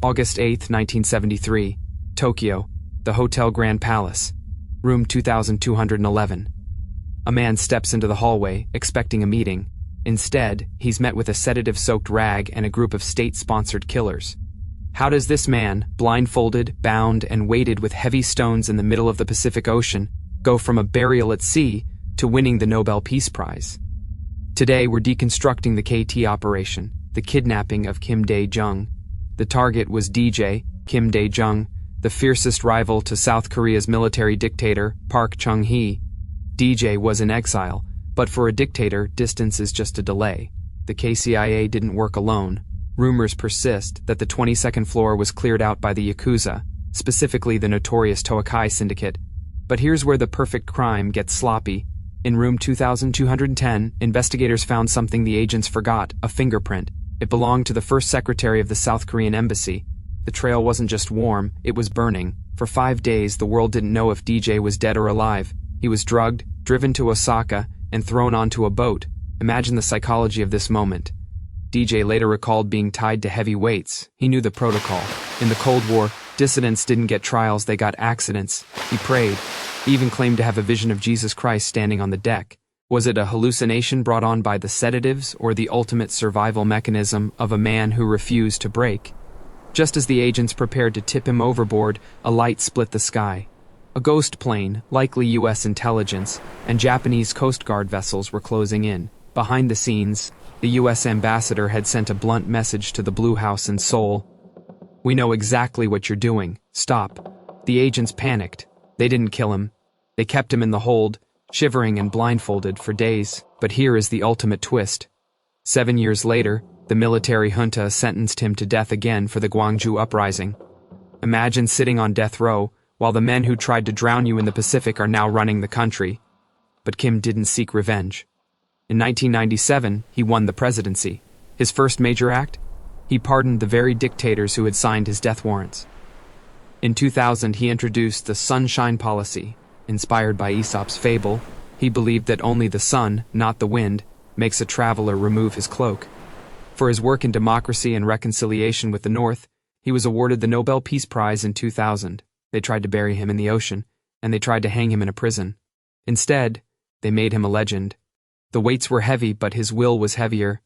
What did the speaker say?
August 8, 1973, Tokyo, the Hotel Grand Palace, room 2211. A man steps into the hallway, expecting a meeting. Instead, he's met with a sedative-soaked rag and a group of state-sponsored killers. How does this man, blindfolded, bound, and weighted with heavy stones in the middle of the Pacific Ocean, go from a burial at sea to winning the Nobel Peace Prize? Today, we're deconstructing the KT operation, the kidnapping of Kim Dae-jung. The target was DJ, Kim Dae-jung, the fiercest rival to South Korea's military dictator, Park Chung-hee. DJ was in exile, but for a dictator, distance is just a delay. The KCIA didn't work alone. Rumors persist that the 22nd floor was cleared out by the yakuza, specifically the notorious Toakai syndicate. But here's where the perfect crime gets sloppy. In room 2210, investigators found something the agents forgot, a fingerprint. It belonged to the first secretary of the South Korean embassy. The trail wasn't just warm, it was burning. For 5 days, the world didn't know if DJ was dead or alive. He was drugged, driven to Osaka, and thrown onto a boat. Imagine the psychology of this moment. DJ later recalled being tied to heavy weights. He knew the protocol. In the Cold War, dissidents didn't get trials, they got accidents. He prayed. He even claimed to have a vision of Jesus Christ standing on the deck. Was it a hallucination brought on by the sedatives or the ultimate survival mechanism of a man who refused to break? Just as the agents prepared to tip him overboard, a light split the sky. A ghost plane, likely U.S. intelligence, and Japanese Coast Guard vessels were closing in. Behind the scenes, the U.S. ambassador had sent a blunt message to the Blue House in Seoul. "We know exactly what you're doing. Stop." The agents panicked. They didn't kill him. They kept him in the hold, shivering and blindfolded for days. But here is the ultimate twist. 7 years later, the military junta sentenced him to death again for the Gwangju uprising. Imagine sitting on death row, while the men who tried to drown you in the Pacific are now running the country. But Kim didn't seek revenge. In 1997, he won the presidency. His first major act? He pardoned the very dictators who had signed his death warrants. In 2000, he introduced the Sunshine Policy. Inspired by Aesop's fable, he believed that only the sun, not the wind, makes a traveler remove his cloak. For his work in democracy and reconciliation with the North, he was awarded the Nobel Peace Prize in 2000. They tried to bury him in the ocean, and they tried to hang him in a prison. Instead, they made him a legend. The weights were heavy, but his will was heavier.